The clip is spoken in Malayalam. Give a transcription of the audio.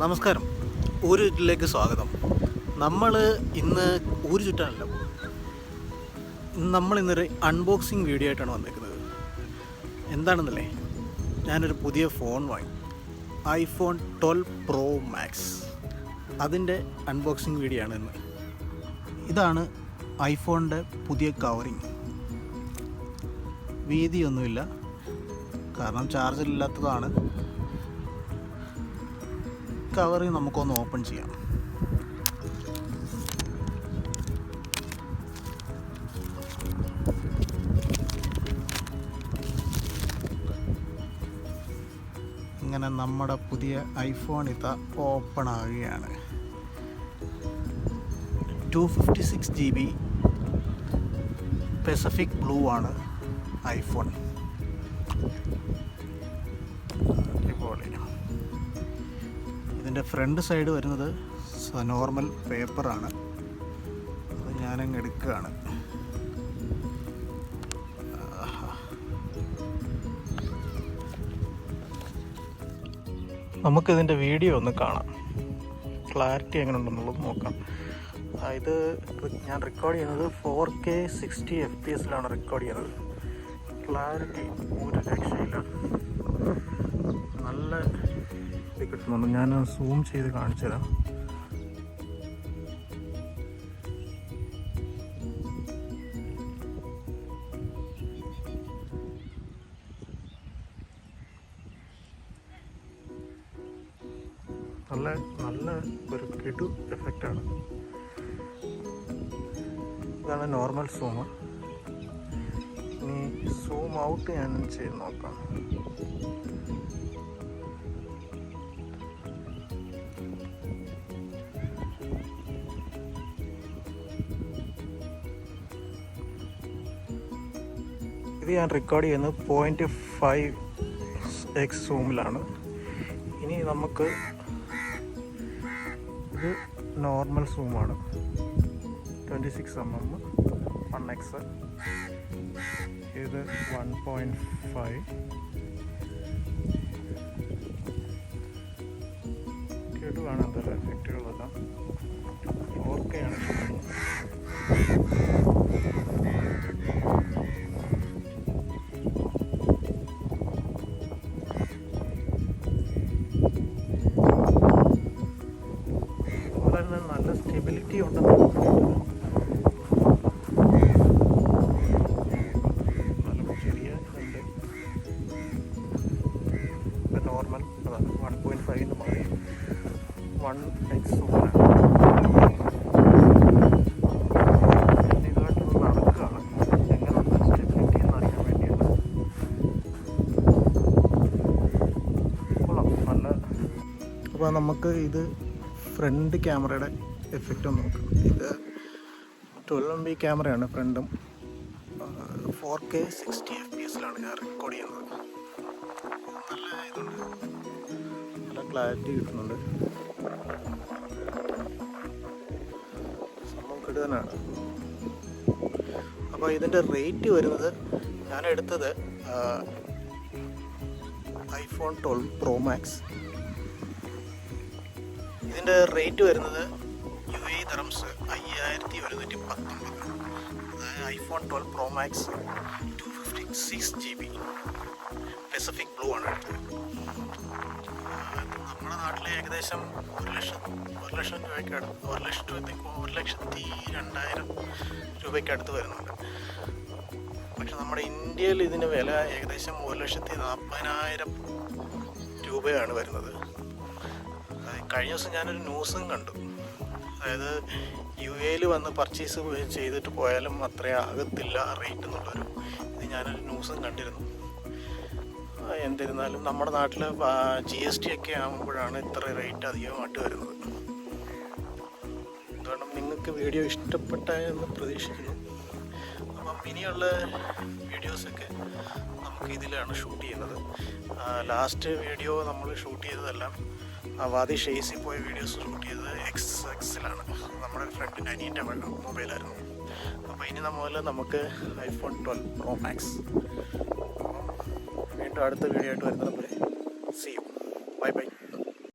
നമസ്കാരം, ഊര് ചുറ്റിലേക്ക് സ്വാഗതം. നമ്മൾ ഇന്ന് ഊര് ചുറ്റാനല്ല പോകും. നമ്മളിന്നൊരു അൺബോക്സിങ് വീഡിയോ ആയിട്ടാണ് വന്നിരിക്കുന്നത്. എന്താണെന്നല്ലേ, ഞാനൊരു പുതിയ ഫോൺ വാങ്ങി, iPhone 12 Pro Max. അതിൻ്റെ അൺബോക്സിങ് വീഡിയോ ആണ് ഇന്ന്. ഇതാണ് ഐഫോണിൻ്റെ പുതിയ കവറിങ്. വീതിയൊന്നുമില്ല, കാരണം ചാർജറില്ലാത്തതാണ്. കവറിങ് നമുക്കൊന്ന് ഓപ്പൺ ചെയ്യാം. ഇങ്ങനെ നമ്മുടെ പുതിയ ഐഫോൺ ഇതാ ഓപ്പൺ ആവുകയാണ്. 256 GB പസഫിക് ബ്ലൂ ആണ് ഐഫോൺ. ഇതിൻ്റെ ഫ്രണ്ട് സൈഡ് വരുന്നത് നോർമൽ പേപ്പറാണ്. അത് ഞാനങ്ങ് എടുക്കുകയാണ്. നമുക്കിതിൻ്റെ വീഡിയോ ഒന്ന് കാണാം, ക്ലാരിറ്റി എങ്ങനെ ഉണ്ടെന്നുള്ളത് നോക്കാം. ഇത് ഞാൻ റെക്കോർഡ് ചെയ്യുന്നത് 4K 60 FPS റെക്കോർഡ് ചെയ്യുന്നത്. ക്ലാരിറ്റി ഒരു രക്ഷയില്ല, നല്ല ഇത് കിട്ടുന്നുണ്ട്. ഞാൻ സൂം ചെയ്ത് കാണിച്ചു തരാം. നല്ല ഒരു കിടു എഫക്റ്റാണ്. ഇതാണ് നോർമൽ സൂം. ഇനി സൂം ഔട്ട് ഞാൻ ചെയ്ത് നോക്കാം. ഇത് ഞാൻ റെക്കോർഡ് ചെയ്യുന്നത് 0.5x സൂമിലാണ്. ഇനി നമുക്ക് ഇത് നോർമൽ സൂമാണ്, 26mm 1x. ഇത് 1.5. കേട്ടുവാണ് എന്തെല്ലാം എഫക്റ്റുകളെല്ലാം. 4K ആണ്. നല്ല സ്റ്റെബിലിറ്റി ഉണ്ടെന്ന് നല്ല ചെറിയ ഉണ്ട്. നോർമൽ അതാണ് 1.5 എന്ന് പറയും. 1x ഇതായിട്ടൊന്ന് നടക്കുകയാണ്. എങ്ങനെയുണ്ട് സ്റ്റെബിലിറ്റി എന്ന് അറിയാൻ വേണ്ടിയാണ്. നല്ല. അപ്പോൾ നമുക്ക് ഇത് ഫ്രണ്ട് ക്യാമറയുടെ എഫക്റ്റ് ഒന്ന് നോക്കാം. ഇത് 12MP ക്യാമറയാണ് ഫ്രണ്ടും. 4K 60 FPS ഞാൻ റെക്കോർഡ് ചെയ്യുന്നത്. നല്ല ഇതുണ്ട്, നല്ല ക്ലാരിറ്റി കിട്ടുന്നുണ്ട്. സംഭവം കിടുതനാണ്. അപ്പോൾ ഇതിൻ്റെ റേറ്റ് വരുന്നത്, ഞാൻ എടുത്തത് iPhone 12 Pro Max. ഇതിൻ്റെ റേറ്റ് വരുന്നത് UAE ദിർഹംസ് 5119. അതായത് iPhone 12 Pro Max 256 GB Pacific blue ആണ് എടുത്തത്. നമ്മുടെ നാട്ടിൽ ഏകദേശം 1,02,000 രൂപയ്ക്ക് അടുത്ത് വരുന്നുണ്ട്. പക്ഷെ നമ്മുടെ ഇന്ത്യയിൽ ഇതിന് വില ഏകദേശം 1,40,000 രൂപയാണ് വരുന്നത്. കഴിഞ്ഞ ദിവസം ഞാനൊരു ന്യൂസും കണ്ടു. അതായത് UAE വന്ന് പർച്ചേസ് ചെയ്തിട്ട് പോയാലും അത്രയും ആകത്തില്ല റേറ്റ് എന്നുള്ളൊരു ഇത് ഞാനൊരു ന്യൂസും കണ്ടിരുന്നു. എന്നിരുന്നാലും നമ്മുടെ നാട്ടിൽ GST ഒക്കെ ആകുമ്പോഴാണ് ഇത്ര റേറ്റ് അധികമായിട്ട് വരുന്നത്. അതുകൊണ്ട് നിങ്ങൾക്ക് വീഡിയോ ഇഷ്ടപ്പെട്ടായെന്ന് പ്രതീക്ഷിക്കുന്നു. അപ്പം ഇനിയുള്ള വീഡിയോസൊക്കെ നമുക്ക് ഇതിലാണ് ഷൂട്ട് ചെയ്യുന്നത്. ലാസ്റ്റ് വീഡിയോ നമ്മൾ ഷൂട്ട് ചെയ്തതെല്ലാം വാദി ഷെയ്സിൽ പോയ വീഡിയോസ് ഷൂട്ട് ചെയ്തത് XXലാണ്. നമ്മുടെ ഫ്രണ്ടിൻ്റെ അനിയൻ്റെ മൊബൈലായിരുന്നു. അപ്പോൾ ഇനി നമുക്ക് iPhone 12 Pro Max. വീണ്ടും അടുത്ത വീഡിയോ ആയിട്ട് വരുന്നത് പോലെ. See you. Bye bye.